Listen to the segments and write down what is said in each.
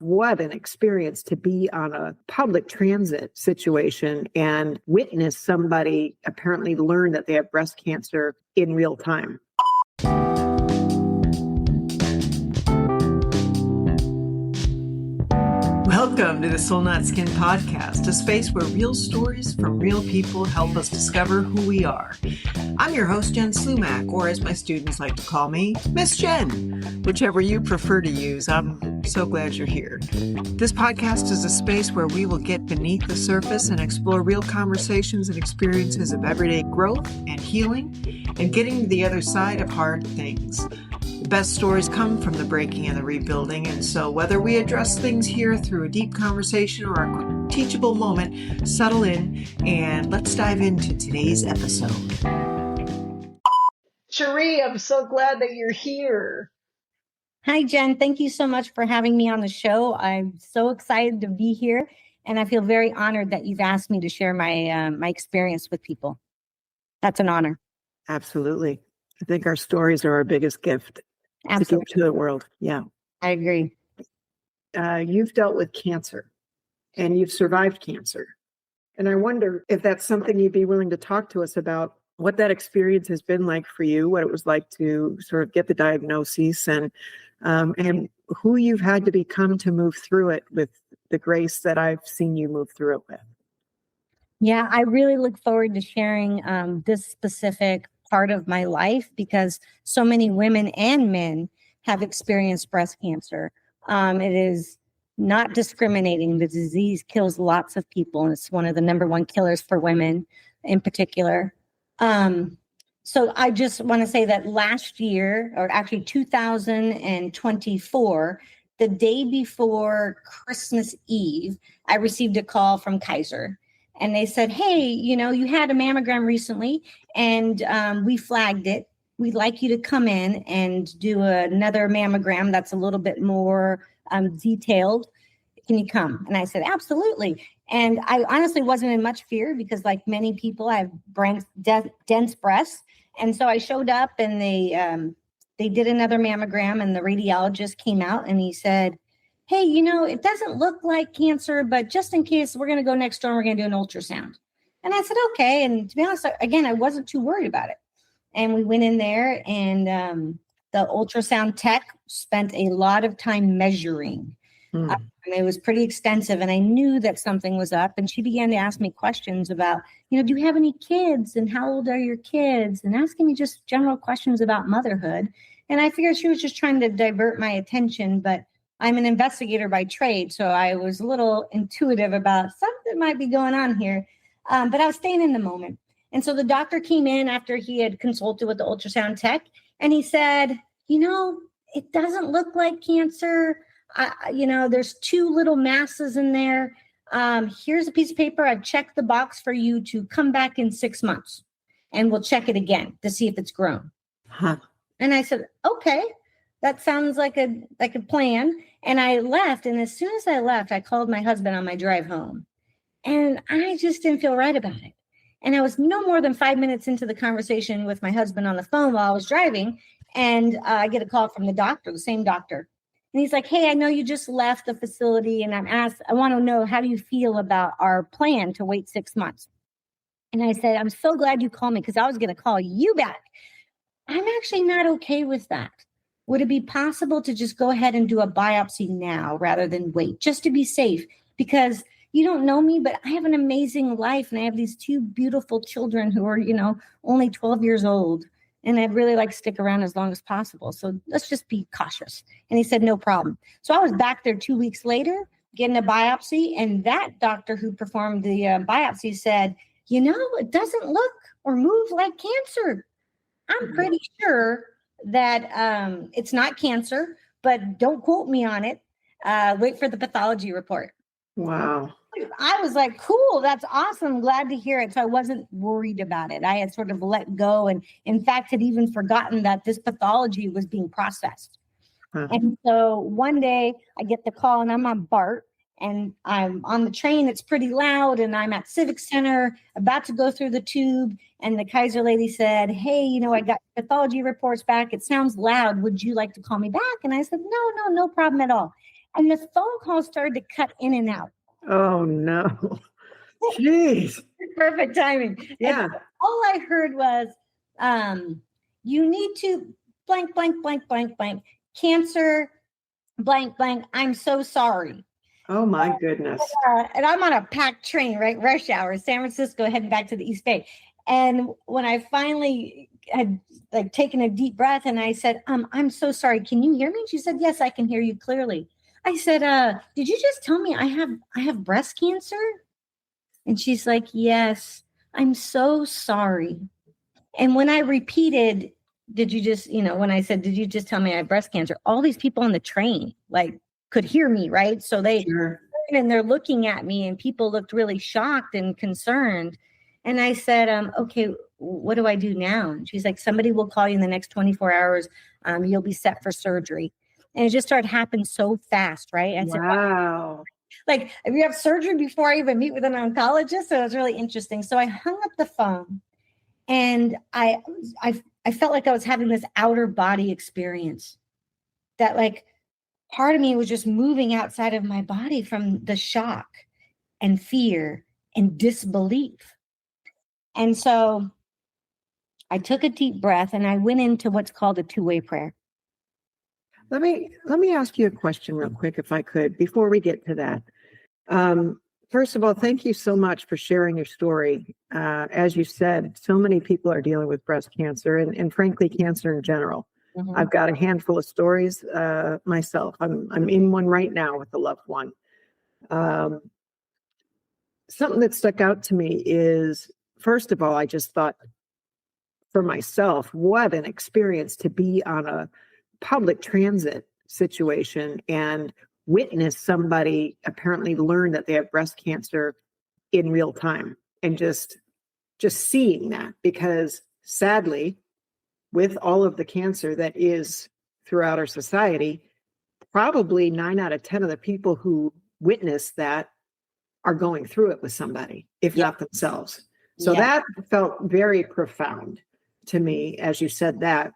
What an experience to be on a public transit situation and witness somebody apparently learn that they have breast cancer in real time. Welcome to the Soul Not Skin podcast, a space where real stories from real people help us discover who we are. I'm your host, Jen Slumack, or as my students like to call me, Miss Jen. Whichever you prefer to use, I'm so glad you're here. This podcast is a space where we will get beneath the surface and explore real conversations and experiences of everyday growth and healing and getting to the other side of hard things. The best stories come from the breaking and the rebuilding, and so whether we address things here through a deep conversation or a quick teachable moment, settle in and let's dive into today's episode. Sheree, I'm so glad that you're here. Hi, Jen. Thank you so much for having me on the show. I'm so excited to be here, and I feel very honored that you've asked me to share my experience with people. That's an honor. Absolutely. I think our stories are our biggest gift. Absolutely. To give to the world. Yeah. I agree. You've dealt with cancer and you've survived cancer. And I wonder if that's something you'd be willing to talk to us about, what that experience has been like for you, what it was like to sort of get the diagnosis and who you've had to become to move through it with the grace that I've seen you move through it with. Yeah, I really look forward to sharing this specific part of my life because so many women and men have experienced breast cancer. It is not discriminating. The disease kills lots of people, and it's one of the number one killers for women in particular. So I just want to say that last year, or actually 2024, the day before Christmas Eve, I received a call from Kaiser. And they said, hey, you had a mammogram recently and we flagged it. We'd like you to come in and do another mammogram that's a little bit more detailed. Can you come? And I said, absolutely. And I honestly wasn't in much fear because like many people, I have dense breasts. And so I showed up and they did another mammogram and the radiologist came out and he said, hey, it doesn't look like cancer, but just in case, we're going to go next door and we're going to do an ultrasound. And I said, okay. And to be honest, again, I wasn't too worried about it. And we went in there and the ultrasound tech spent a lot of time measuring. And it was pretty extensive. And I knew that something was up. And she began to ask me questions about, do you have any kids? And how old are your kids? And asking me just general questions about motherhood. And I figured she was just trying to divert my attention, but I'm an investigator by trade, so I was a little intuitive about something might be going on here, but I was staying in the moment. And so the doctor came in after he had consulted with the ultrasound tech, and he said, it doesn't look like cancer. There's two little masses in there. Here's a piece of paper. I've checked the box for you to come back in 6 months, and we'll check it again to see if it's grown. Huh. And I said, okay. That sounds like a plan. And I left. And as soon as I left, I called my husband on my drive home. And I just didn't feel right about it. And I was no more than 5 minutes into the conversation with my husband on the phone while I was driving. And I get a call from the doctor, the same doctor. And he's like, hey, I know you just left the facility. And I want to know, how do you feel about our plan to wait 6 months? And I said, I'm so glad you called me because I was going to call you back. I'm actually not okay with that. Would it be possible to just go ahead and do a biopsy now rather than wait, just to be safe? Because you don't know me, but I have an amazing life. And I have these two beautiful children who are, only 12 years old. And I'd really like to stick around as long as possible. So let's just be cautious. And he said, no problem. So I was back there 2 weeks later getting a biopsy. And that doctor who performed the biopsy said, it doesn't look or move like cancer. I'm pretty sure that it's not cancer, but don't quote me on it. Wait for the pathology report. Wow. I was like, cool, that's awesome. Glad to hear it. So I wasn't worried about it. I had sort of let go and in fact had even forgotten that this pathology was being processed. And so one day I get the call and I'm on BART and I'm on the train. It's pretty loud and I'm at Civic Center about to go through the tube. And the Kaiser lady said, hey, I got pathology reports back. It sounds loud. Would you like to call me back? And I said, no problem at all. And the phone call started to cut in and out. Oh, no. Jeez. Perfect timing. Yeah. And all I heard was, you need to blank, blank, blank, blank, blank, cancer, blank, blank. I'm so sorry. Oh, my goodness. And I'm on a packed train, right? Rush hour, San Francisco, heading back to the East Bay. And when I finally had like taken a deep breath and I said, I'm so sorry. Can you hear me? She said, yes, I can hear you clearly. I said, did you just tell me I have breast cancer? And she's like, yes, I'm so sorry. And when I repeated, when I said, did you just tell me I have breast cancer? All these people on the train like could hear me, right? So they, Sure. and they're looking at me and people looked really shocked and concerned. And I said, okay, what do I do now? And she's like, somebody will call you in the next 24 hours. You'll be set for surgery. And it just started happening so fast, right? I said, Wow. like, if you have surgery before I even meet with an oncologist. So it was really interesting. So I hung up the phone and I felt like I was having this outer body experience that like part of me was just moving outside of my body from the shock and fear and disbelief. And so I took a deep breath and I went into what's called a two-way prayer. Let me ask you a question real quick, if I could, before we get to that. First of all, thank you so much for sharing your story. As you said, so many people are dealing with breast cancer and frankly, cancer in general. Mm-hmm. I've got a handful of stories myself. I'm in one right now with a loved one. Something that stuck out to me is, first of all, I just thought for myself, what an experience to be on a public transit situation and witness somebody apparently learn that they have breast cancer in real time, and just seeing that, because sadly, with all of the cancer that is throughout our society, probably 9 out of 10 of the people who witness that are going through it with somebody, if not themselves. So that felt very profound to me as you said that.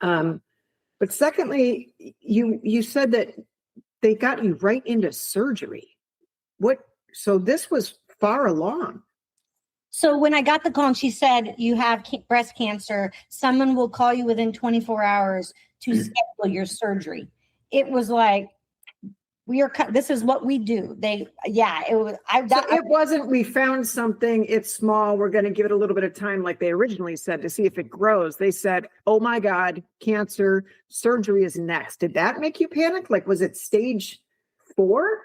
But secondly, you said that they got you right into surgery. So this was far along. So when I got the call and she said, you have breast cancer, someone will call you within 24 hours to schedule your surgery. It was like, this is what we do. It wasn't, we found something, it's small, we're going to give it a little bit of time like they originally said to see if it grows. They said, oh my God, cancer, surgery is next. Did that make you panic? Like, was it stage 4?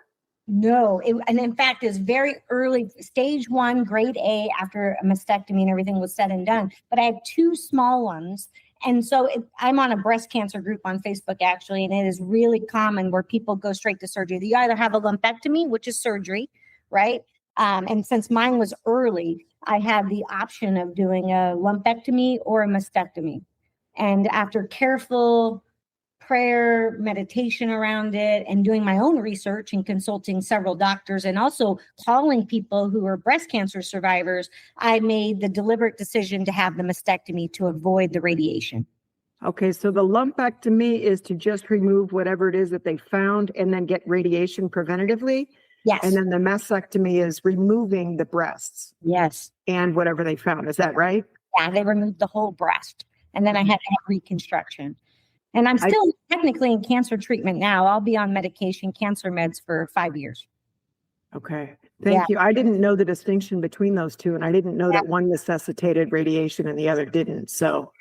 No, and in fact, it's very early, stage 1, grade A, after a mastectomy and everything was said and done. But I have 2 small ones. And so I'm on a breast cancer group on Facebook, actually, and it is really common where people go straight to surgery. You either have a lumpectomy, which is surgery, right? And since mine was early, I had the option of doing a lumpectomy or a mastectomy. And after careful prayer, meditation around it, and doing my own research and consulting several doctors and also calling people who are breast cancer survivors, I made the deliberate decision to have the mastectomy to avoid the radiation. Okay, so the lumpectomy is to just remove whatever it is that they found and then get radiation preventatively? Yes. And then the mastectomy is removing the breasts? Yes. And whatever they found, is that right? Yeah, they removed the whole breast. And then I had to have reconstruction. And I'm still technically in cancer treatment now. I'll be on medication, cancer meds, for 5 years. Okay. Thank you. I didn't know the distinction between those two, and I didn't know that one necessitated radiation and the other didn't. So,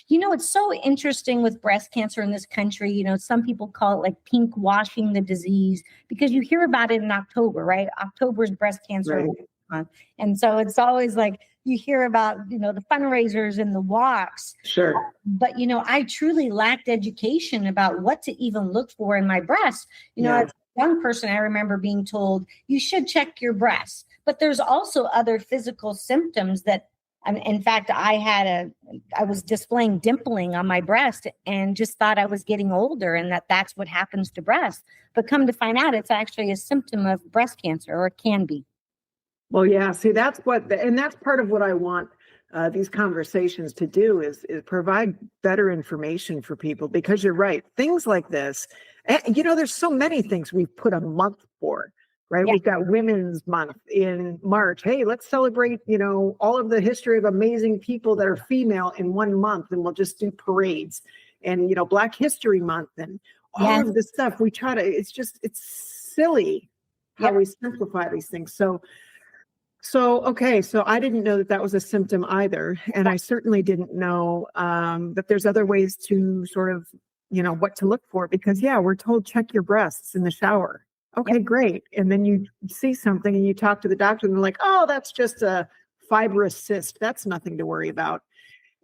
it's so interesting with breast cancer in this country. Some people call it like pink washing the disease because you hear about it in October, right? October is breast cancer month. And so it's always like you hear about, the fundraisers and the walks. Sure. But, I truly lacked education about what to even look for in my breast. As a young person, I remember being told you should check your breasts. But there's also other physical symptoms that, in fact, I was displaying dimpling on my breast and just thought I was getting older and that's what happens to breasts. But come to find out, it's actually a symptom of breast cancer, or it can be. Well, yeah, see, that's part of what I want these conversations to do is provide better information for people, because you're right. Things like this, There's so many things we've put a month for, right? Yeah. We've got Women's Month in March. Hey, let's celebrate, all of the history of amazing people that are female in 1 month, and we'll just do parades. And, Black History Month and all of this stuff. We try to, it's silly how we simplify these things. So I didn't know that was a symptom either. And I certainly didn't know that there's other ways to sort of, what to look for, because we're told check your breasts in the shower. Okay, great. And then you see something and you talk to the doctor and they're like, oh, that's just a fibrous cyst. That's nothing to worry about.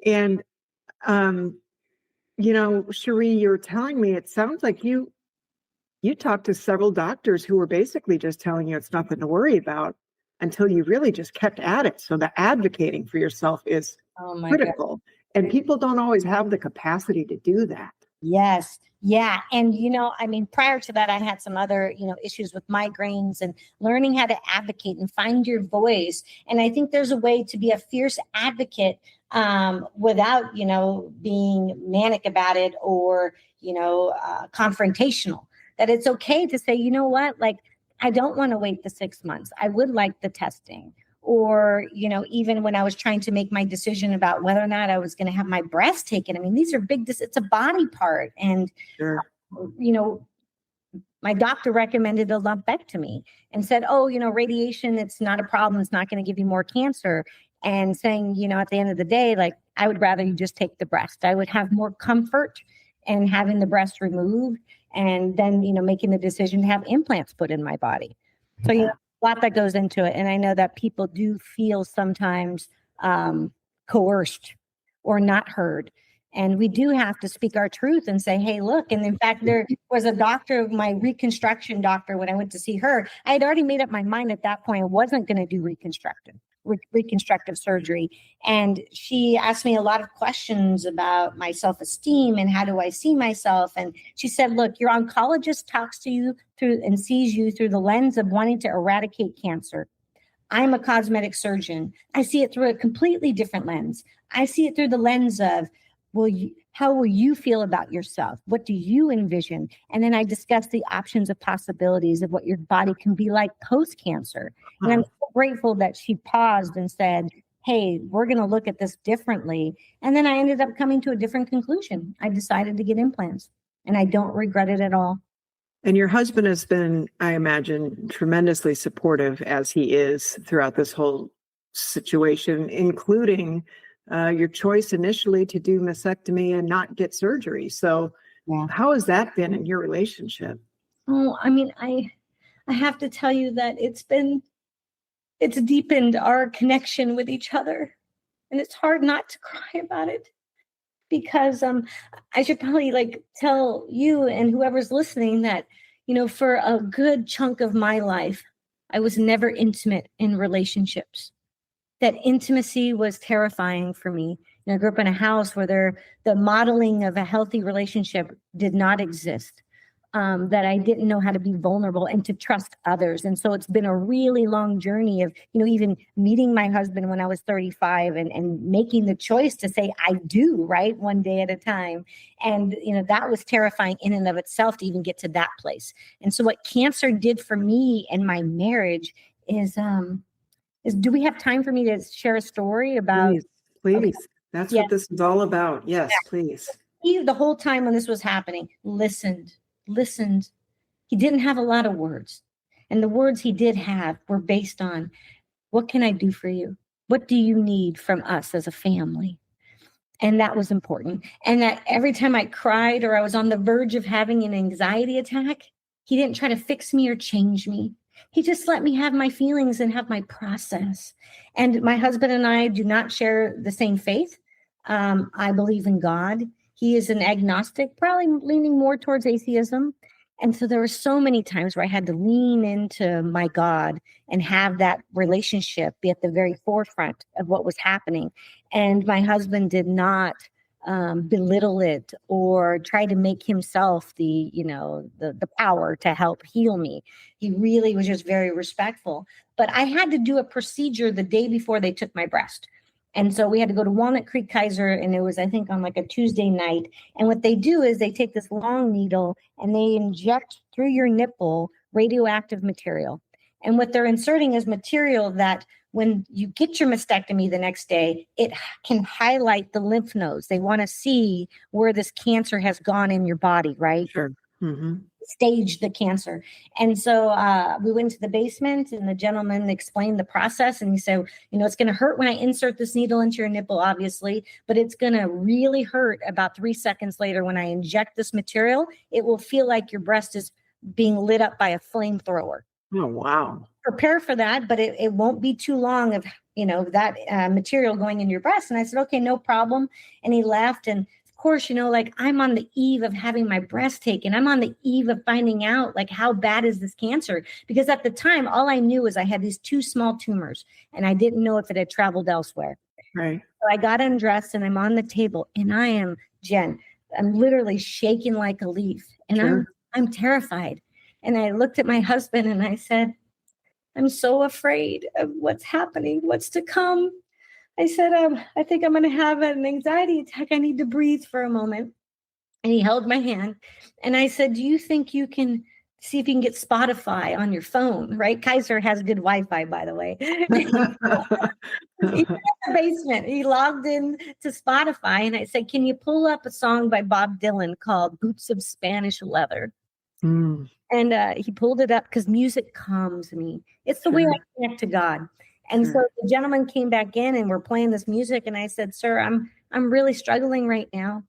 And, Sheree, you're telling me, it sounds like you talked to several doctors who were basically just telling you it's nothing to worry about until you really just kept at it. So the advocating for yourself is critical. God. And people don't always have the capacity to do that. Yes. Yeah. And, prior to that, I had some other, issues with migraines and learning how to advocate and find your voice. And I think there's a way to be a fierce advocate without, being manic about it or, confrontational. That it's okay to say, you know what, like, I don't want to wait the 6 months. I would like the testing. Or, even when I was trying to make my decision about whether or not I was going to have my breast taken. I mean, these are big, it's a body part. And, my doctor recommended a lumpectomy and said, oh, radiation, it's not a problem. It's not going to give you more cancer. And saying, at the end of the day, like, I would rather you just take the breast. I would have more comfort in having the breast removed and then, making the decision to have implants put in my body. So, a lot that goes into it. And I know that people do feel sometimes coerced or not heard. And we do have to speak our truth and say, hey, look. And in fact, there was a doctor, my reconstruction doctor, when I went to see her, I had already made up my mind at that point I wasn't going to do reconstructive surgery. And she asked me a lot of questions about my self-esteem and how do I see myself. And she said, look, your oncologist talks to you through and sees you through the lens of wanting to eradicate cancer. I'm a cosmetic surgeon. I see it through a completely different lens. I see it through the lens of, how will you feel about yourself? What do you envision? And then I discuss the options of possibilities of what your body can be like post-cancer. And I'm so grateful that she paused and said, hey, we're going to look at this differently. And then I ended up coming to a different conclusion. I decided to get implants and I don't regret it at all. And your husband has been, I imagine, tremendously supportive as he is throughout this whole situation, including your choice initially to do mastectomy and not get surgery. So how has that been in your relationship? Oh, I have to tell you that it's deepened our connection with each other. And it's hard not to cry about it because I should probably tell you and whoever's listening that, for a good chunk of my life, I was never intimate in relationships. That intimacy was terrifying for me. I grew up in a house where the modeling of a healthy relationship did not exist, that I didn't know how to be vulnerable and to trust others. And so it's been a really long journey of, even meeting my husband when I was 35 and making the choice to say, I do, right? One day at a time. And, that was terrifying in and of itself to even get to that place. And so what cancer did for me and my marriage is do we have time for me to share a story about? Please. Okay. That's what this is all about. Yes, please. He, the whole time when this was happening, listened. He didn't have a lot of words. And the words he did have were based on, what can I do for you? What do you need from us as a family? And that was important. And that every time I cried or I was on the verge of having an anxiety attack, he didn't try to fix me or change me. He just let me have my feelings and have my process. And my husband and I do not share the same faith. I believe in God. He is an agnostic, probably leaning more towards atheism. And so there were so many times where I had to lean into my God and have that relationship be at the very forefront of what was happening. And my husband did not belittle it or try to make himself the power to help heal me. He really was just very respectful. But I had to do a procedure the day before they took my breast. And so we had to go to Walnut Creek Kaiser, and it was, I think, on like a Tuesday night. And what they do is they take this long needle and they inject through your nipple radioactive material. And what they're inserting is material that when you get your mastectomy the next day, it can highlight the lymph nodes. They want to see where this cancer has gone in your body, right? Sure. Mm-hmm. Stage the cancer. And so we went to the basement, and the gentleman explained the process, and he said, it's going to hurt when I insert this needle into your nipple, obviously, but it's going to really hurt about 3 seconds later when I inject this material. It will feel like your breast is being lit up by a flamethrower. Oh, wow. Prepare for that, but it won't be too long of that material going in your breast. And I said, okay, no problem. And he left. And of course, like I'm on the eve of having my breast taken. I'm on the eve of finding out like how bad is this cancer? Because at the time, all I knew was I had these 2 small tumors, and I didn't know if it had traveled elsewhere. Right. So I got undressed, and I'm on the table, and I am, Jen, I'm literally shaking like a leaf, and Sure. I'm terrified. And I looked at my husband and I said, I'm so afraid of what's happening, what's to come. I said, I think I'm going to have an anxiety attack. I need to breathe for a moment. And he held my hand. And I said, do you think you can see if you can get Spotify on your phone, right? Kaiser has good Wi-Fi, by the way. He's in the basement. He logged in to Spotify. And I said, can you pull up a song by Bob Dylan called Boots of Spanish Leather? Mm. And he pulled it up because music calms me. It's the way I connect to God. And so the gentleman came back in, and we're playing this music. And I said, sir, I'm really struggling right now.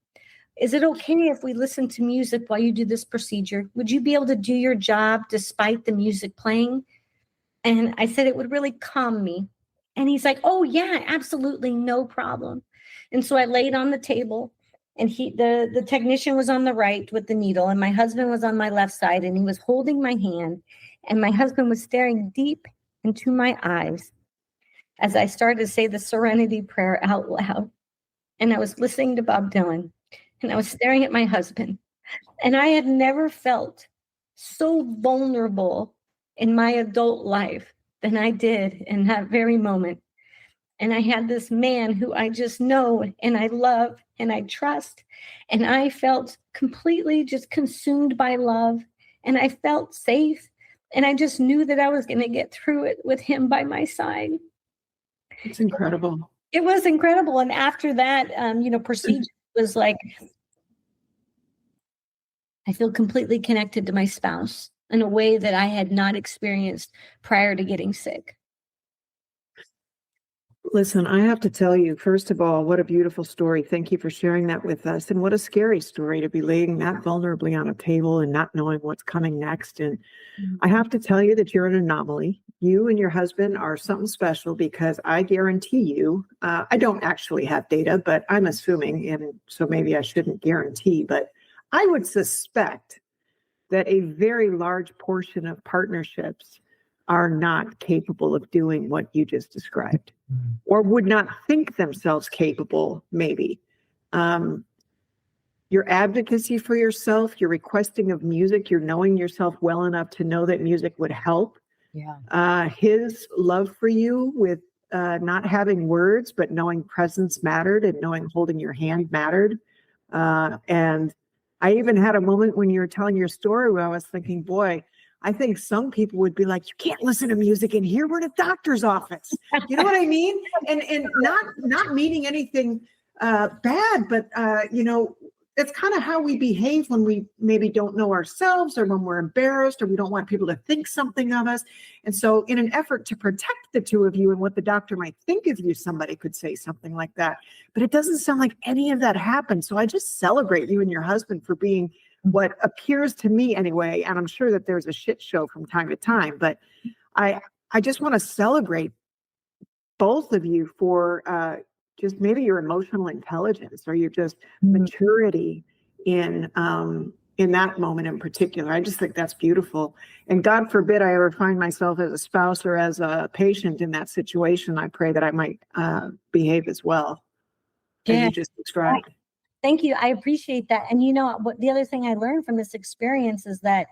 Is it okay if we listen to music while you do this procedure? Would you be able to do your job despite the music playing? And I said, it would really calm me. And he's like, oh yeah, absolutely. No problem. And so I laid on the table, and the technician was on the right with the needle, and my husband was on my left side, and he was holding my hand, and my husband was staring deep into my eyes as I started to say the serenity prayer out loud. And I was listening to Bob Dylan, and I was staring at my husband, and I had never felt so vulnerable in my adult life than I did in that very moment. And I had this man who I just know and I love and I trust. And I felt completely just consumed by love. And I felt safe. And I just knew that I was going to get through it with him by my side. It's incredible. It was incredible. And after that, procedure was like, I feel completely connected to my spouse in a way that I had not experienced prior to getting sick. Listen, I have to tell you, first of all, what a beautiful story. Thank you for sharing that with us. And what a scary story to be laying that vulnerably on a table and not knowing what's coming next. And I have to tell you that you're an anomaly. You and your husband are something special, because I guarantee you, I don't actually have data, but I'm assuming, and so maybe I shouldn't guarantee, but I would suspect that a very large portion of partnerships are not capable of doing what you just described, or would not think themselves capable, maybe. Your advocacy for yourself, your requesting of music, you're knowing yourself well enough to know that music would help. Yeah. His love for you with not having words, but knowing presence mattered, and knowing holding your hand mattered. And I even had a moment when you were telling your story where I was thinking, boy, I think some people would be like, you can't listen to music in here. We're in a doctor's office. You know what I mean? And not meaning anything bad, but it's kind of how we behave when we maybe don't know ourselves, or when we're embarrassed, or we don't want people to think something of us. And so in an effort to protect the two of you and what the doctor might think of you, somebody could say something like that. But it doesn't sound like any of that happened. So I just celebrate you and your husband for being what appears to me anyway, and I'm sure that there's a shit show from time to time, but I just want to celebrate both of you for just maybe your emotional intelligence, or your just maturity in that moment in particular. I just think that's beautiful. And God forbid I ever find myself as a spouse or as a patient in that situation. I pray that I might behave as well as you just described. Thank you. I appreciate that. And what the other thing I learned from this experience is that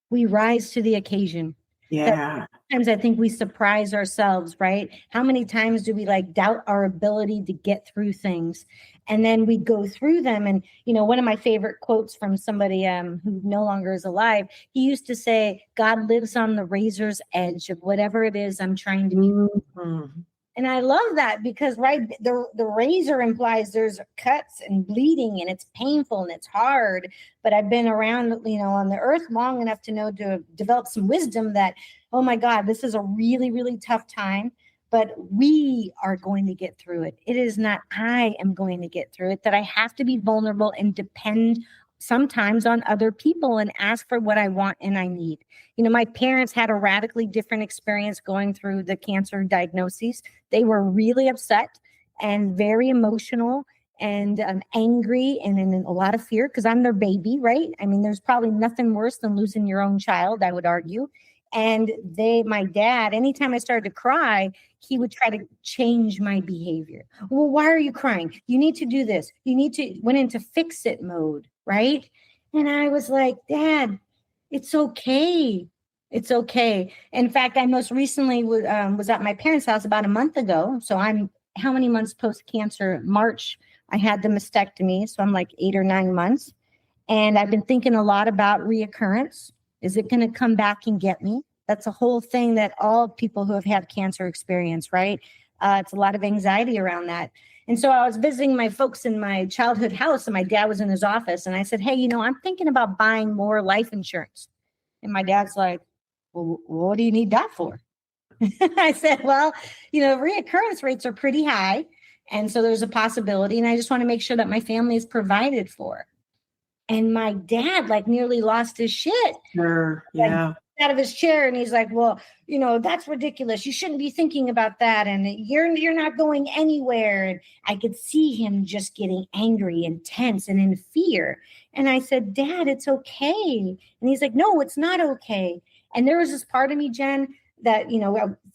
we rise to the occasion. Yeah. Sometimes I think we surprise ourselves, right? How many times do we like doubt our ability to get through things? And then we go through them. And, one of my favorite quotes from somebody who no longer is alive, he used to say, God lives on the razor's edge of whatever it is I'm trying to be. Mm-hmm. And I love that because, right, the razor implies there's cuts and bleeding and it's painful and it's hard. But I've been around, on the earth long enough to know, to develop some wisdom that, oh my God, this is a really, really tough time, but we are going to get through it. It is not I am going to get through it, that I have to be vulnerable and depend sometimes on other people and ask for what I want and I need. My parents had a radically different experience going through the cancer diagnoses. They were really upset and very emotional and angry and in a lot of fear because I'm their baby, right? I mean, there's probably nothing worse than losing your own child, I would argue. And my dad, anytime I started to cry, he would try to change my behavior. Well, why are you crying? You need to do this. Went into fix it mode, right? And I was like, Dad, it's okay. It's okay. In fact, I most recently was at my parents' house about a month ago. So I'm how many months post-cancer? March, I had the mastectomy. So I'm like 8 or 9 months. And I've been thinking a lot about recurrence. Is it going to come back and get me? That's a whole thing that all people who have had cancer experience, right? It's a lot of anxiety around that. And so I was visiting my folks in my childhood house and my dad was in his office. And I said, hey, I'm thinking about buying more life insurance. And my dad's like, well, what do you need that for? I said, well, reoccurrence rates are pretty high. And so there's a possibility. And I just want to make sure that my family is provided for. And my dad nearly lost his shit. Sure. Yeah. Out of his chair. And he's like, well, that's ridiculous. You shouldn't be thinking about that. And you're not going anywhere. And I could see him just getting angry and tense and in fear. And I said, Dad, it's okay. And he's like, no, it's not okay. And there was this part of me, Jen, that,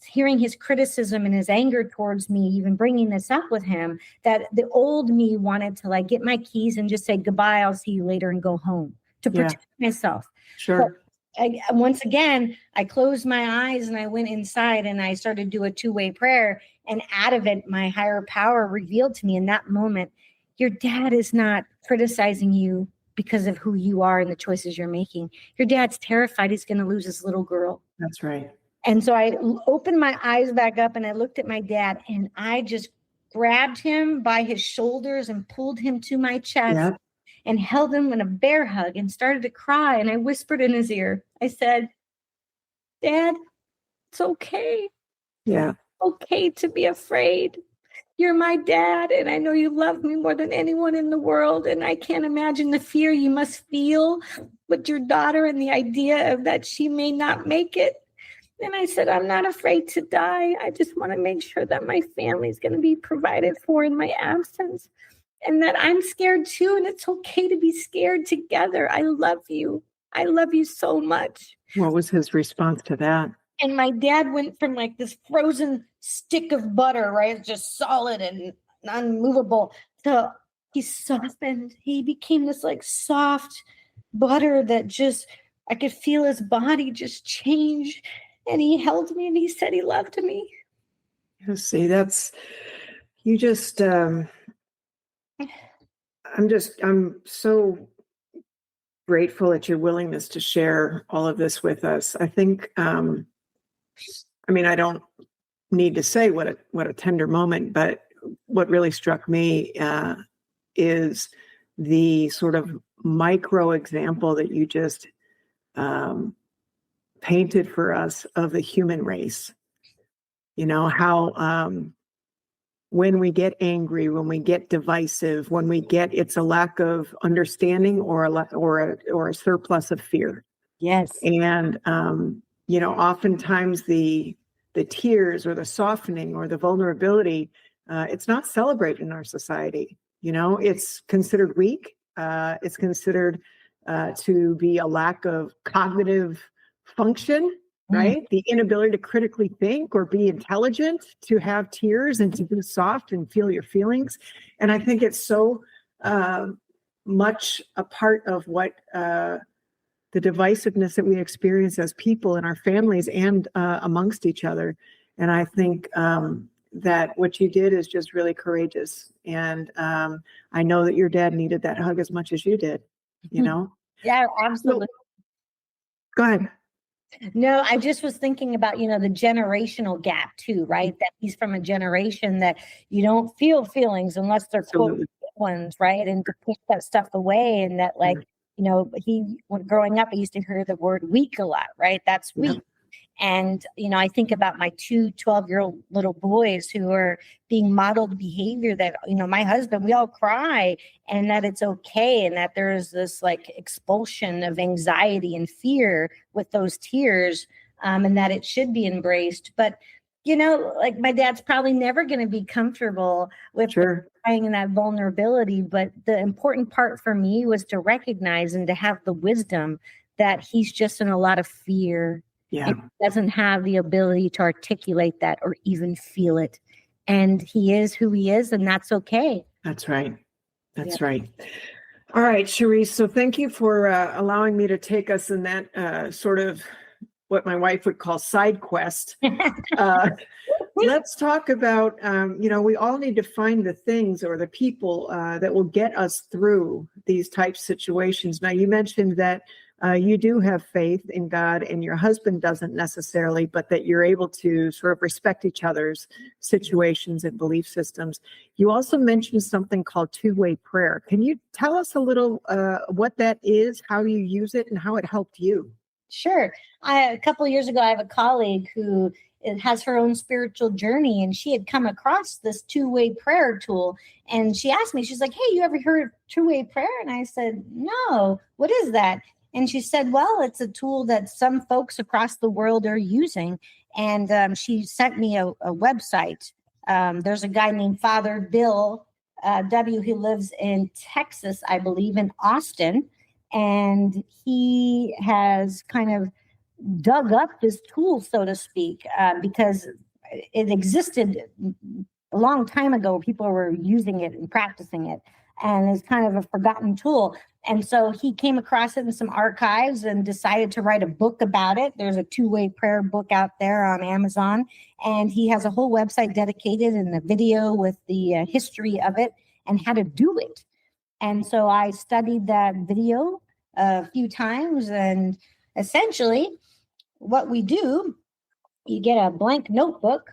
hearing his criticism and his anger towards me, even bringing this up with him, that the old me wanted to get my keys and just say, goodbye, I'll see you later and go home to protect myself. Sure. But once again, I closed my eyes and I went inside and I started to do a two-way prayer. And out of it, my higher power revealed to me in that moment, your dad is not criticizing you because of who you are and the choices you're making. Your dad's terrified he's going to lose his little girl. That's right. And so I opened my eyes back up and I looked at my dad and I just grabbed him by his shoulders and pulled him to my chest and held him in a bear hug and started to cry. And I whispered in his ear, I said, Dad, it's okay. Yeah. Okay to be afraid. You're my dad, and I know you love me more than anyone in the world, and I can't imagine the fear you must feel with your daughter and the idea of that she may not make it. And I said, I'm not afraid to die. I just want to make sure that my family is going to be provided for in my absence, and that I'm scared too, and it's okay to be scared together. I love you. I love you so much. What was his response to that? And my dad went from this frozen stick of butter, right? Just solid and unmovable. So he softened. He became this soft butter that just, I could feel his body just change. And he held me and he said he loved me. You see, that's, you just, I'm so grateful at your willingness to share all of this with us. I think, I don't need to say what a tender moment, but what really struck me is the sort of micro example that you just painted for us of the human race. How when we get angry, when we get divisive, when we get, it's a lack of understanding or a surplus of fear. Yes. And oftentimes the tears or the softening or the vulnerability, it's not celebrated in our society. It's considered weak. It's considered to be a lack of cognitive function, right? The inability to critically think or be intelligent, to have tears and to be soft and feel your feelings. And I think it's so much a part of what the divisiveness that we experience as people in our families and amongst each other. And I think that what you did is just really courageous. And I know that your dad needed that hug as much as you did, you know? Yeah, absolutely. Go ahead. No, I just was thinking about, the generational gap too, right? That he's from a generation that you don't feel feelings unless they're quote Absolutely. ones, right? And to push that stuff away, and that when growing up, I used to hear the word weak a lot, right? That's Yeah. weak. And, I think about my 2 12-year-old little boys who are being modeled behavior that, my husband, we all cry, and that it's okay. And that there's this like expulsion of anxiety and fear with those tears, and that it should be embraced. But, like my dad's probably never going to be comfortable with Sure. crying and that vulnerability. But the important part for me was to recognize and to have the wisdom that he's just in a lot of fear. Yeah. And doesn't have the ability to articulate that or even feel it. And he is who he is, and that's okay. That's right. That's right. All right, Sheree. So thank you for allowing me to take us in that sort of what my wife would call side quest. Let's talk about, we all need to find the things or the people that will get us through these types of situations. Now, you mentioned that you do have faith in God and your husband doesn't necessarily, but that you're able to sort of respect each other's situations and belief systems. You also mentioned something called two-way prayer. Can you tell us a little what that is, how you use it, and how it helped you? Sure. A couple of years ago, I have a colleague who has her own spiritual journey, and she had come across this two-way prayer tool. And she asked me, she's like, "Hey, you ever heard of two-way prayer?" And I said, "No, what is that?" And she said, "Well, it's a tool that some folks across the world are using." And she sent me a website. There's a guy named Father Bill W. who lives in Texas, I believe, in Austin. And he has kind of dug up this tool, so to speak, because it existed a long time ago. People were using it and practicing it, and it's kind of a forgotten tool. And so he came across it in some archives and decided to write a book about it. There's a two-way prayer book out there on Amazon, and he has a whole website dedicated and a video with the history of it and how to do it. And so I studied that video a few times, and essentially what we do, you get a blank notebook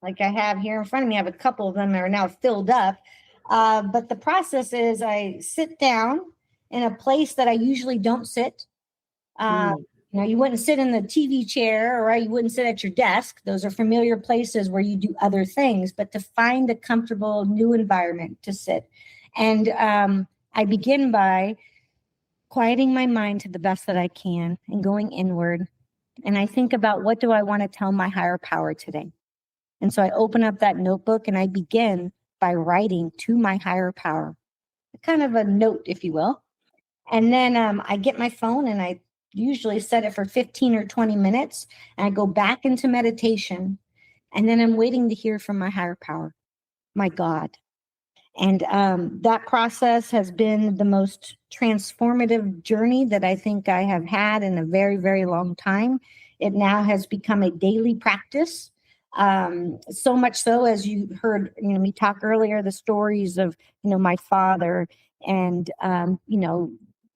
like I have here in front of me. I have a couple of them that are now filled up. But the process is I sit down in a place that I usually don't sit. You wouldn't sit in the TV chair, or you wouldn't sit at your desk. Those are familiar places where you do other things, but to find a comfortable new environment to sit. And I begin by quieting my mind to the best that I can and going inward. And I think about, what do I want to tell my higher power today? And so I open up that notebook and I begin by writing to my higher power, kind of a note, if you will. And then I get my phone and I usually set it for 15 or 20 minutes. And I go back into meditation. And then I'm waiting to hear from my higher power, my God. And that process has been the most transformative journey that I think I have had in a very, very long time. It now has become a daily practice. So much so, as you heard, me talk earlier, the stories of, my father and,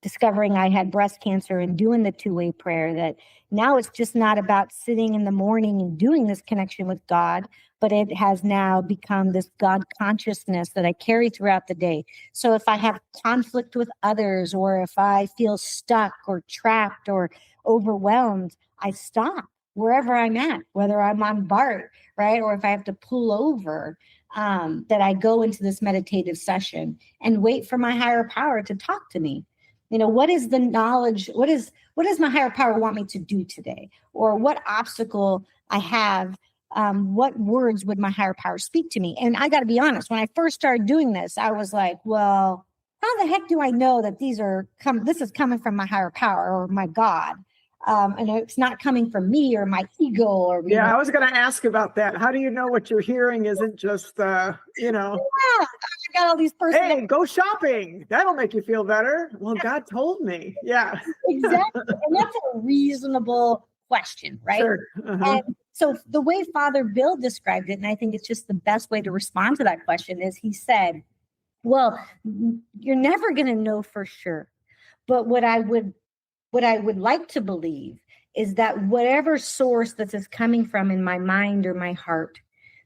discovering I had breast cancer and doing the two-way prayer, that now it's just not about sitting in the morning and doing this connection with God, but it has now become this God consciousness that I carry throughout the day. So if I have conflict with others, or if I feel stuck or trapped or overwhelmed, I stop wherever I'm at, whether I'm on BART, right? Or if I have to pull over, that I go into this meditative session and wait for my higher power to talk to me. What is the knowledge? What does my higher power want me to do today? Or what obstacle I have? What words would my higher power speak to me? And I got to be honest, when I first started doing this, I was like, well, how the heck do I know that this is coming from my higher power or my God? And it's not coming from me or my ego or, Yeah, I was going to ask about that. How do you know what you're hearing isn't just, Yeah, got all these personalities. Hey, go shopping. That'll make you feel better. Well, God told me. Yeah. Exactly. And that's a reasonable question, right? Sure. Uh-huh. And so the way Father Bill described it, and I think it's just the best way to respond to that question, is he said, well, you're never going to know for sure. But what I would like to believe is that whatever source that is coming from in my mind or my heart,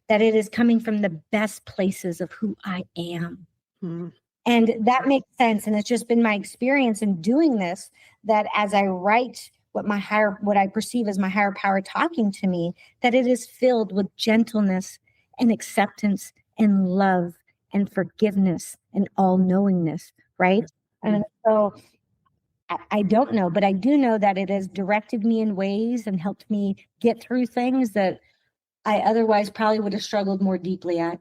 that it is coming from the best places of who I am. Mm. And that makes sense. And it's just been my experience in doing this, that as I write what I perceive as my higher power talking to me, that it is filled with gentleness and acceptance and love and forgiveness and all-knowingness, right? And so I don't know, but I do know that it has directed me in ways and helped me get through things that I otherwise probably would have struggled more deeply at.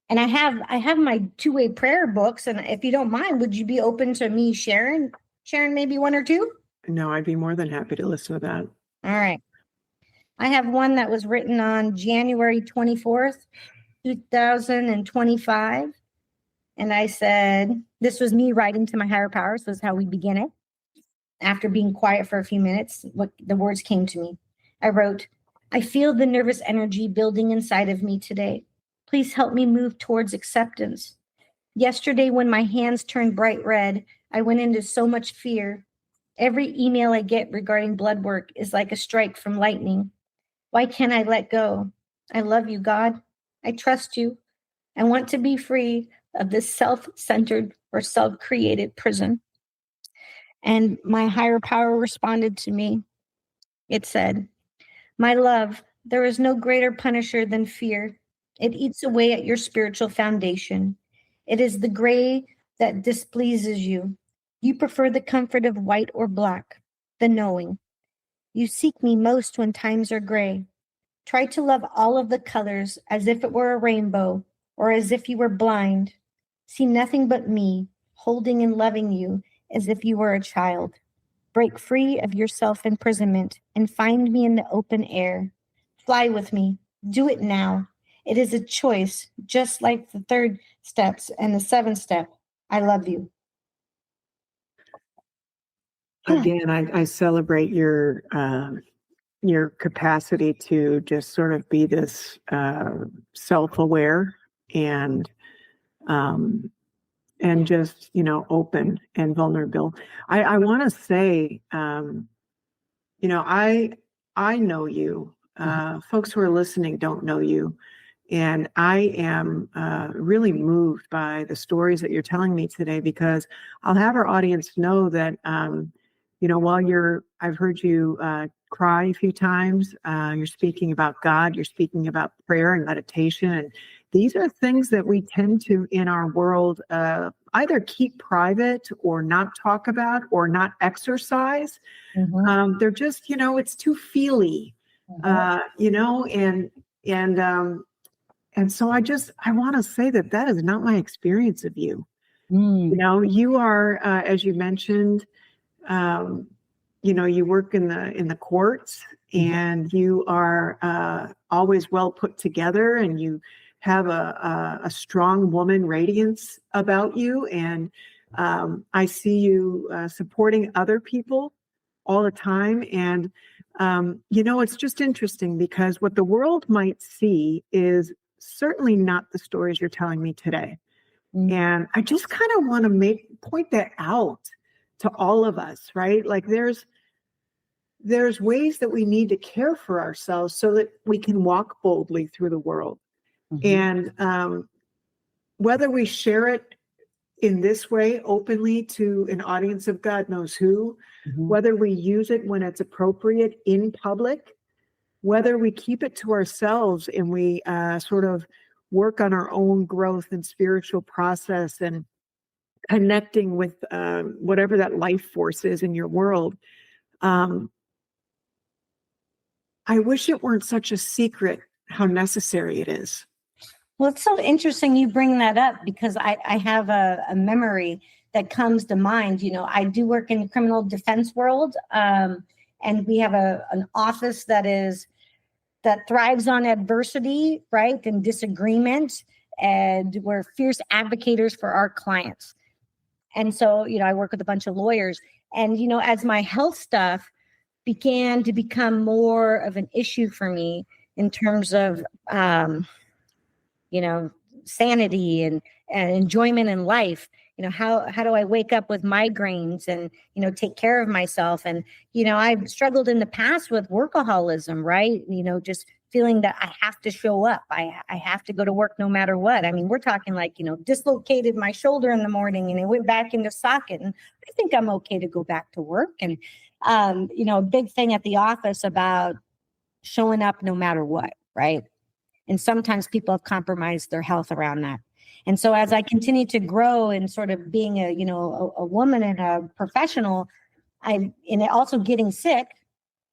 And I have my two-way prayer books, and if you don't mind, would you be open to me sharing maybe one or two? No, I'd be more than happy to listen to that. All right. I have one that was written on January 24th, 2025. And I said, this was me writing to my higher power. So this is how we begin it. After being quiet for a few minutes, what the words came to me. I wrote, I feel the nervous energy building inside of me today. Please help me move towards acceptance. Yesterday, when my hands turned bright red, I went into so much fear. Every email I get regarding blood work is like a strike from lightning. Why can't I let go? I love you, God. I trust you. I want to be free of this self-centered or self-created prison. And my higher power responded to me. It said, my love, there is no greater punisher than fear. It eats away at your spiritual foundation. It is the gray that displeases you. You prefer the comfort of white or black, the knowing. You seek me most when times are gray. Try to love all of the colors as if it were a rainbow or as if you were blind. See nothing but me, holding and loving you as if you were a child. Break free of your self-imprisonment and find me in the open air. Fly with me. Do it now. It is a choice, just like the 3rd steps and the 7th step. I love you. Again, I celebrate your capacity to just sort of be this self-aware and just, open and vulnerable. I want to say, I know you. Folks who are listening don't know you. And I am really moved by the stories that you're telling me today, because I'll have our audience know that, while I've heard you cry a few times, you're speaking about God, you're speaking about prayer and meditation. And these are things that we tend to, in our world, either keep private or not talk about or not exercise. Mm-hmm. They're just, it's too feely, and so I want to say that is not my experience of you. You are, as you mentioned, you work in the courts, and you are always well put together, and you have a strong woman radiance about you. And I see you supporting other people all the time. And, it's just interesting, because what the world might see is certainly not the stories you're telling me today. And I just kind of want to point that out to all of us, right? Like there's ways that we need to care for ourselves so that we can walk boldly through the world. And whether we share it in this way openly to an audience of God knows who, whether we use it when it's appropriate in public, whether we keep it to ourselves and we sort of work on our own growth and spiritual process and connecting with whatever that life force is in your world. I wish it weren't such a secret how necessary it is. Well, it's so interesting you bring that up, because I have a memory that comes to mind. I do work in the criminal defense world, and we have an office that thrives on adversity, right, and disagreement. and we're fierce advocates for our clients. And so, I work with a bunch of lawyers, and, as my health stuff began to become more of an issue for me in terms of, sanity and enjoyment in life. How do I wake up with migraines and, take care of myself? And, I've struggled in the past with workaholism, right? Just feeling that I have to show up. I have to go to work no matter what. I mean, we're talking like, dislocated my shoulder in the morning and it went back into socket. And I think I'm okay to go back to work. And, a big thing at the office about showing up no matter what, right? And sometimes people have compromised their health around that. And so as I continue to grow and sort of being a woman and a professional, and also getting sick,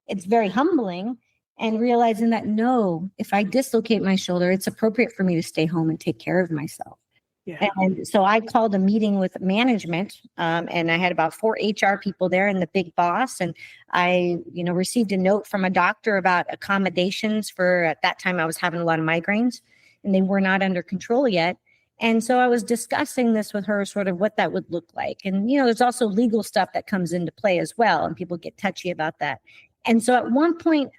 it's very humbling, and realizing that, no, if I dislocate my shoulder, it's appropriate for me to stay home and take care of myself. Yeah. And so I called a meeting with management, and I had about 4 HR people there and the big boss. And I, received a note from a doctor about accommodations for, at that time, I was having a lot of migraines and they were not under control yet. And so I was discussing this with her, sort of what that would look like. And, there's also legal stuff that comes into play as well, and people get touchy about that. And so at one point,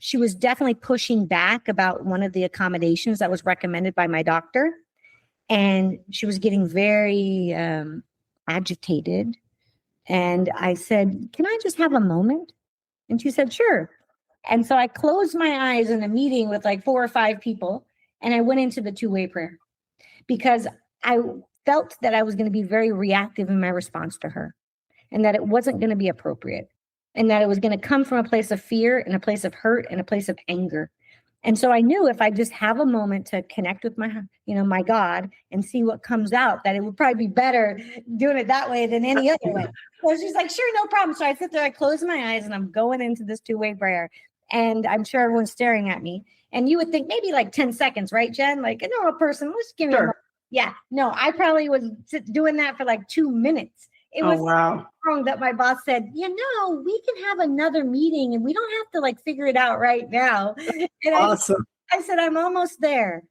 she was definitely pushing back about one of the accommodations that was recommended by my doctor. And she was getting very agitated. And I said, can I just have a moment? And she said, sure. And so I closed my eyes in a meeting with like 4 or 5 people, and I went into the 2-way prayer because I felt that I was going to be very reactive in my response to her, and that it wasn't going to be appropriate, and that it was going to come from a place of fear and a place of hurt and a place of anger. And so I knew if I just have a moment to connect with my God and see what comes out, that it would probably be better doing it that way than any other way. So she's like, sure, no problem. So I sit there, I close my eyes, and I'm going into this 2-way prayer. And I'm sure everyone's staring at me. And you would think maybe like 10 seconds, right, Jen? Like a normal person, let's give me a moment. Yeah, no, I probably was doing that for like 2 minutes. It was wrong that my boss said, we can have another meeting and we don't have to like figure it out right now. And awesome. I said, I'm almost there.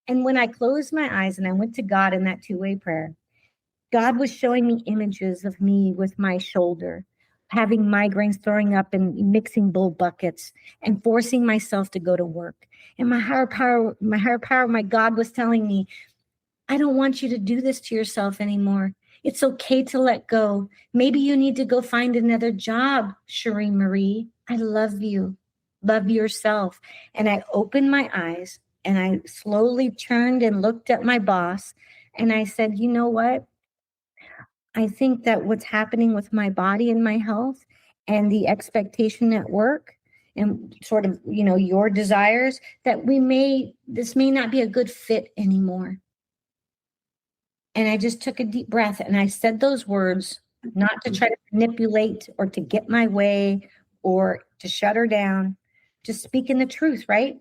And when I closed my eyes and I went to God in that 2-way prayer, God was showing me images of me with my shoulder, having migraines, throwing up and mixing bull buckets and forcing myself to go to work. And my higher power, my God was telling me, I don't want you to do this to yourself anymore. It's okay to let go. Maybe you need to go find another job, Sheree Marie. I love you. Love yourself. And I opened my eyes and I slowly turned and looked at my boss. And I said, you know what? I think that what's happening with my body and my health and the expectation at work and sort of, your desires, that this may not be a good fit anymore. And I just took a deep breath and I said those words, not to try to manipulate or to get my way or to shut her down, just speaking the truth, right?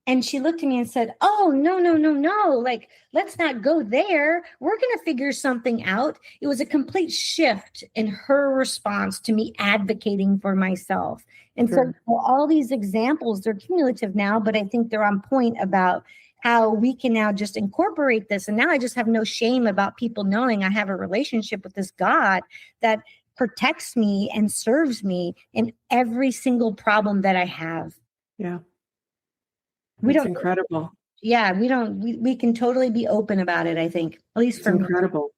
And she looked at me and said, oh, no. Like, let's not go there. We're going to figure something out. It was a complete shift in her response to me advocating for myself. And so all these examples, they're cumulative now, but I think they're on point about how we can now just incorporate this. And now I just have no shame about people knowing I have a relationship with this God that protects me and serves me in every single problem that I have. Yeah. That's incredible. Yeah, we can totally be open about it, I think, at least for me. Incredible.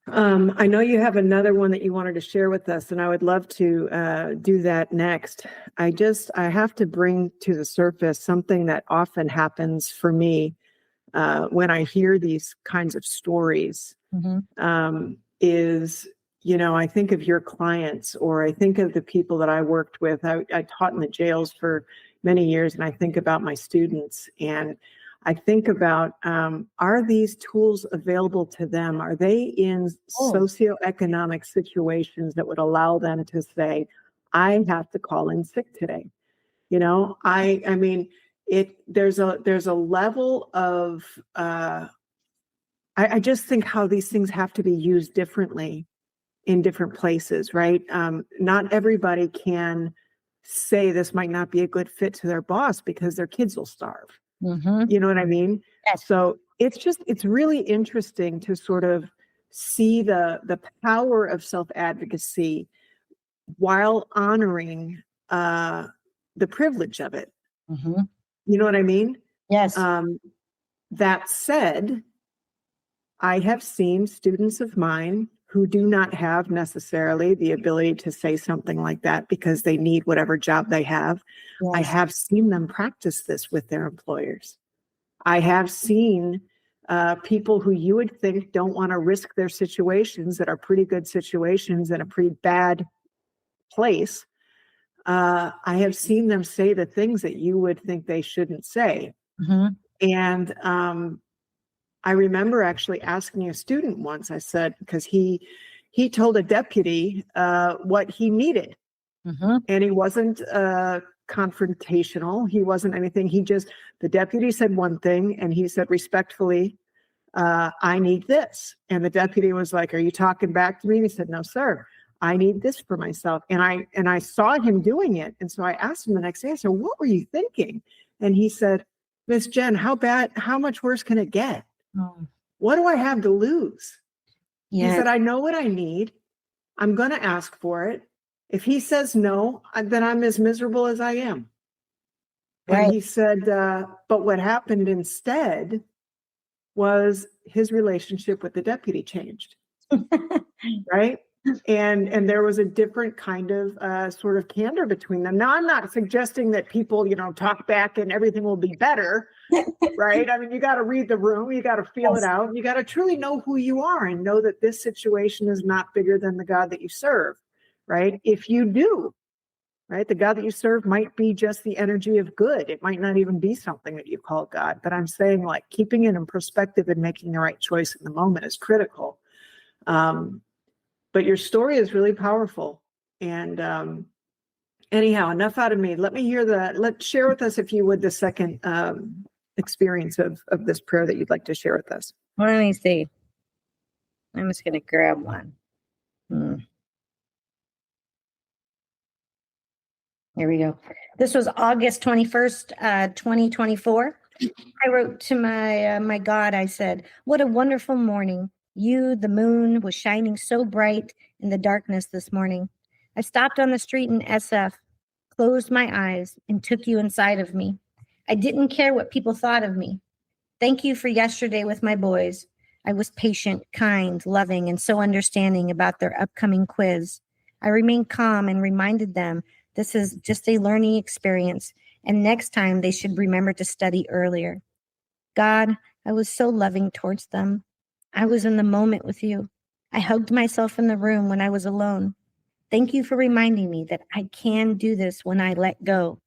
I know you have another one that you wanted to share with us, and I would love to do that next. I have to bring to the surface something that often happens for me when I hear these kinds of stories. Is, I think of your clients, or I think of the people that I worked with. I taught in the jails for many years, and I think about my students, and I think about, are these tools available to them? Are they in socioeconomic situations that would allow them to say, I have to call in sick today? I mean, there's a level of, I just think how these things have to be used differently in different places, right? Not everybody can say this might not be a good fit to their boss because their kids will starve. Mm-hmm. You know what I mean? Yes. So it's really interesting to sort of see the power of self-advocacy while honoring the privilege of it. Mm-hmm. You know what I mean? Yes. That said, I have seen students of mine who do not have necessarily the ability to say something like that because they need whatever job they have. Yes. I have seen them practice this with their employers. I have seen people who you would think don't want to risk their situations that are pretty good situations in a pretty bad place. I have seen them say the things that you would think they shouldn't say. Mm-hmm. And I remember actually asking a student once, I said, because he told a deputy what he needed. Mm-hmm. And he wasn't confrontational. He wasn't anything. The deputy said one thing and he said respectfully, I need this. And the deputy was like, are you talking back to me? And he said, no, sir, I need this for myself. And I saw him doing it. And so I asked him the next day, I said, what were you thinking? And he said, Miss Jen, how much worse can it get? Oh. What do I have to lose? Yeah. He said, I know what I need. I'm going to ask for it. If he says no, then I'm as miserable as I am. Right. And he said, but what happened instead was his relationship with the deputy changed. Right. And there was a different kind of sort of candor between them. Now, I'm not suggesting that people, talk back and everything will be better. Right. I mean, you got to read the room, you got to feel it out, and you got to truly know who you are and know that this situation is not bigger than the God that you serve. Right. If you do, right, the God that you serve might be just the energy of good. It might not even be something that you call God. But I'm saying, like, keeping it in perspective and making the right choice in the moment is critical. But your story is really powerful. And anyhow, enough out of me. Let me hear let's share with us, if you would, the second experience of this prayer that you'd like to share with us. Let me see. I'm just going to grab one. Here we go. This was August 21st, 2024. I wrote to my God, I said, what a wonderful morning. The moon was shining so bright in the darkness this morning. I stopped on the street in SF, closed my eyes, and took you inside of me. I didn't care what people thought of me. Thank you for yesterday with my boys. I was patient, kind, loving, and so understanding about their upcoming quiz. I remained calm and reminded them this is just a learning experience, and next time they should remember to study earlier. God, I was so loving towards them. I was in the moment with you. I hugged myself in the room when I was alone. Thank you for reminding me that I can do this when I let go.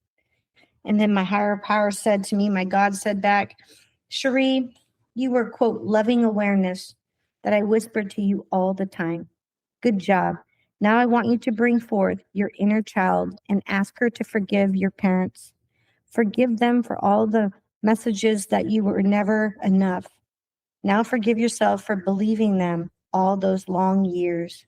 And then my higher power said to me, my God said back, Sheree, you were, quote, loving awareness that I whispered to you all the time. Good job. Now I want you to bring forth your inner child and ask her to forgive your parents. Forgive them for all the messages that you were never enough. Now forgive yourself for believing them all those long years.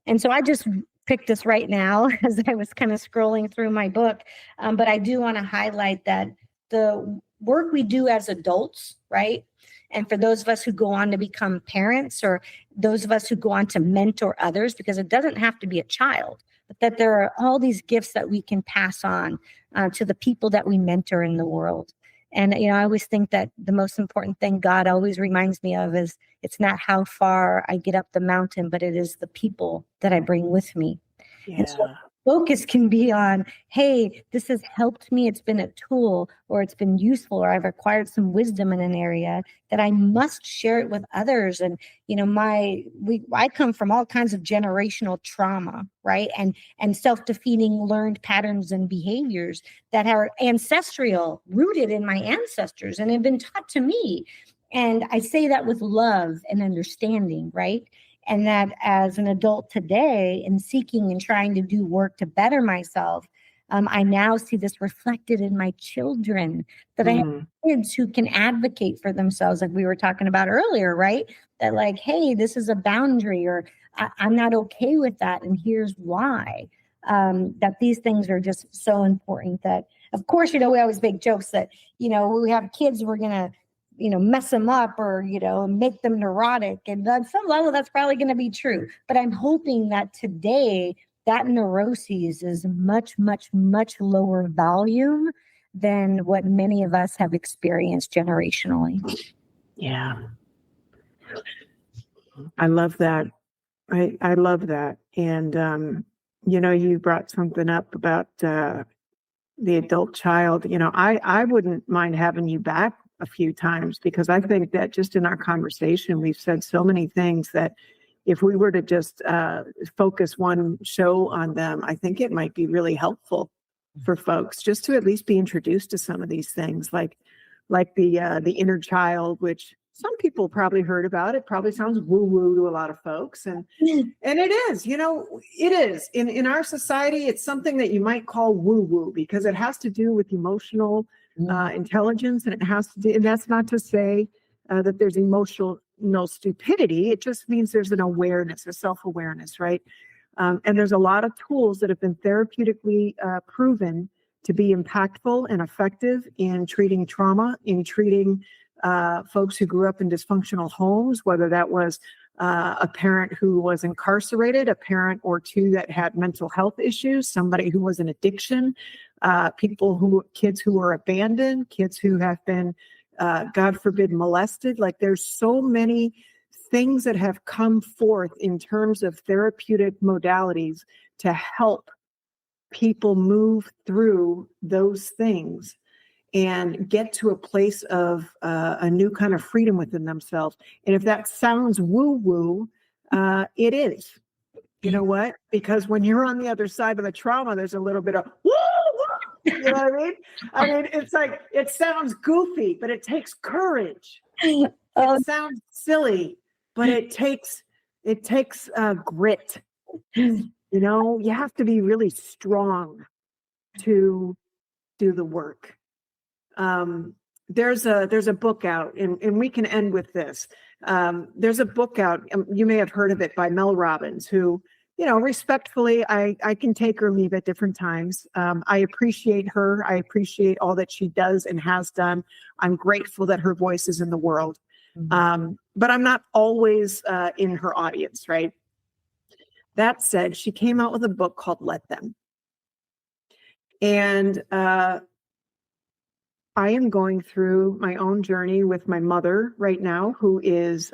And so I just picked this right now as I was kind of scrolling through my book. But I do want to highlight that the work we do as adults, right? And for those of us who go on to become parents, or those of us who go on to mentor others, because it doesn't have to be a child, but that there are all these gifts that we can pass on to the people that we mentor in the world. And, I always think that the most important thing God always reminds me of is it's not how far I get up the mountain, but it is the people that I bring with me. Yeah. And so focus can be on, hey, this has helped me. It's been a tool, or it's been useful, or I've acquired some wisdom in an area that I must share it with others. And, I come from all kinds of generational trauma, right? And self-defeating learned patterns and behaviors that are ancestral, rooted in my ancestors, and have been taught to me. And I say that with love and understanding, right? And that as an adult today, in seeking and trying to do work to better myself, I now see this reflected in my children, that I have kids who can advocate for themselves, like we were talking about earlier, right? That like, hey, this is a boundary, or I'm not okay with that, and here's why. that these things are just so important that, of course, we always make jokes that, we have kids, we're going to, mess them up or, make them neurotic. And on some level, that's probably going to be true. But I'm hoping that today that neuroses is much, much, much lower volume than what many of us have experienced generationally. Yeah. I love that. I love that. And, you brought something up about the adult child. I wouldn't mind having you back a few times, because I think that just in our conversation, we've said so many things that if we were to just focus one show on them, I think it might be really helpful for folks just to at least be introduced to some of these things, like the inner child, which some people probably heard about. It probably sounds woo-woo to a lot of folks. And it is, it is. In our society, it's something that you might call woo-woo because it has to do with emotional intelligence. And it has to do, and that's not to say that there's emotional stupidity. It just means there's an awareness, a self-awareness, right? And there's a lot of tools that have been therapeutically proven to be impactful and effective in treating trauma, in treating folks who grew up in dysfunctional homes, whether that was a parent who was incarcerated, a parent or two that had mental health issues, somebody who was in addiction, kids who were abandoned, kids who have been, God forbid, molested. Like there's so many things that have come forth in terms of therapeutic modalities to help people move through those things and get to a place of a new kind of freedom within themselves. And if that sounds woo-woo, it is. You know what? Because when you're on the other side of the trauma, there's a little bit of woo, woo. You know what I mean? I mean, it's like, it sounds goofy, but it takes courage. It sounds silly, but it takes grit. You have to be really strong to do the work. There's a book out, and we can end with this. There's a book out, you may have heard of it, by Mel Robbins, who, respectfully, I can take or leave at different times. I appreciate her. I appreciate all that she does and has done. I'm grateful that her voice is in the world. But I'm not always in her audience, right? That said, she came out with a book called Let Them. And I am going through my own journey with my mother right now, who is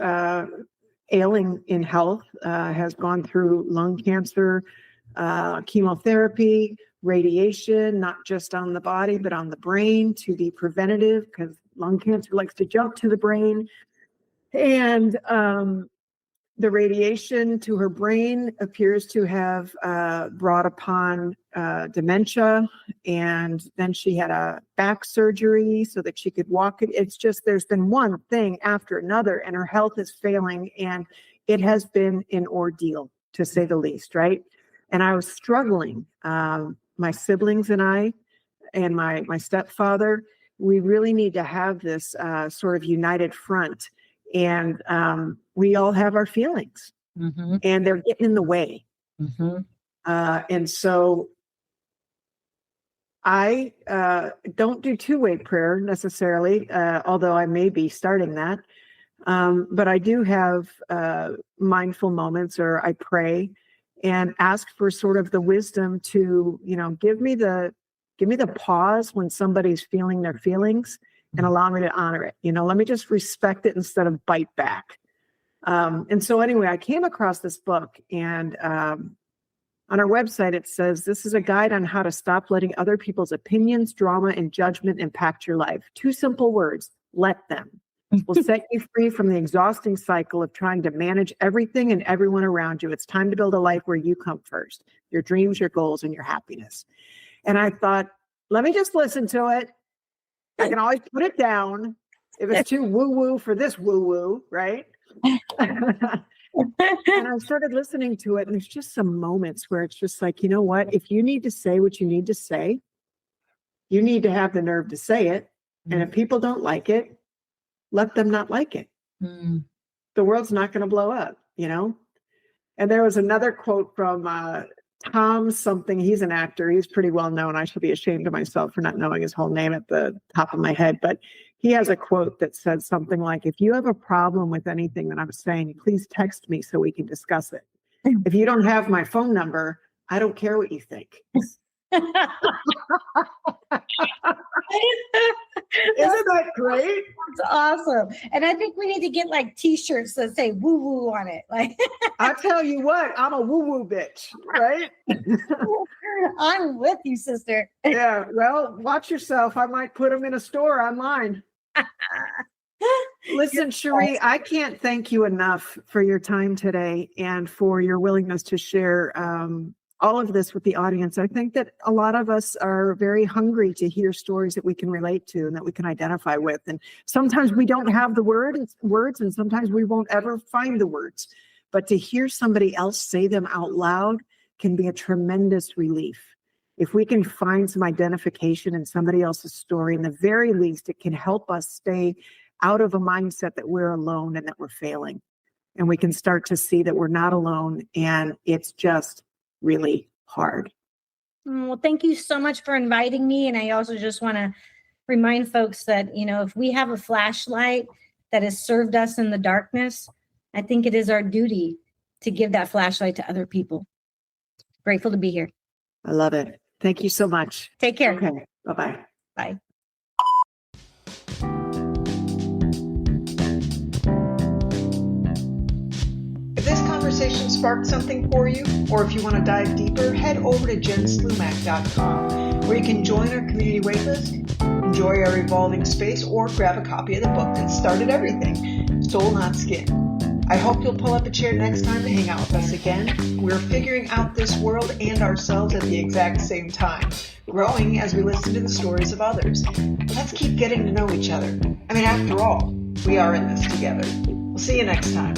ailing in health, has gone through lung cancer, chemotherapy, radiation, not just on the body, but on the brain to be preventative, because lung cancer likes to jump to the brain. And the radiation to her brain appears to have brought upon dementia. And then she had a back surgery so that she could walk. It's just, there's been one thing after another, and her health is failing. And it has been an ordeal, to say the least, right? And I was struggling. My siblings and I, and my stepfather, we really need to have this sort of united front. And we all have our feelings, and they're getting in the way. And so I don't do two-way prayer necessarily, although I may be starting that. But I do have mindful moments, or I pray and ask for sort of the wisdom to, give me the pause when somebody's feeling their feelings, and allow me to honor it. Let me just respect it instead of bite back. And so anyway, I came across this book, and on our website, it says, this is a guide on how to stop letting other people's opinions, drama, and judgment impact your life. 2 simple words: let them. Will set you free from the exhausting cycle of trying to manage everything and everyone around you. It's time to build a life where you come first, your dreams, your goals, and your happiness. And I thought, let me just listen to it. I can always put it down if it's too woo-woo for this woo-woo, right? And I started listening to it, and there's just some moments where it's just like, you know what? If you need to say what you need to say, you need to have the nerve to say it. And if people don't like it, let them not like it. The world's not going to blow up, And there was another quote from Tom something. He's an actor. He's pretty well known. I should be ashamed of myself for not knowing his whole name at the top of my head. But he has a quote that says something like, if you have a problem with anything that I'm saying, please text me so we can discuss it. If you don't have my phone number, I don't care what you think. Isn't that great? That's awesome. And I think we need to get like t-shirts that say woo woo on it. Like I tell you what, I'm a woo woo bitch, right? I'm with you, sister. Yeah. Well, watch yourself. I might put them in a store online. Listen, Sheree, I can't thank you enough for your time today and for your willingness to share all of this with the audience. I think that a lot of us are very hungry to hear stories that we can relate to and that we can identify with. And sometimes we don't have the words, and sometimes we won't ever find the words. But to hear somebody else say them out loud can be a tremendous relief. If we can find some identification in somebody else's story, in the very least, it can help us stay out of a mindset that we're alone and that we're failing. And we can start to see that we're not alone and it's just really hard. Well, thank you so much for inviting me. And I also just want to remind folks that, you know, if we have a flashlight that has served us in the darkness, I think it is our duty to give that flashlight to other people. Grateful to be here. I love it. Thank you so much. Take care. Okay. Bye-bye. Bye. If this conversation sparked something for you, or if you want to dive deeper, head over to jenslumac.com, where you can join our community waitlist, enjoy our evolving space, or grab a copy of the book that started everything, Soul Not Skin. I hope you'll pull up a chair next time to hang out with us again. We're figuring out this world and ourselves at the exact same time, growing as we listen to the stories of others. Let's keep getting to know each other. I mean, after all, we are in this together. We'll see you next time.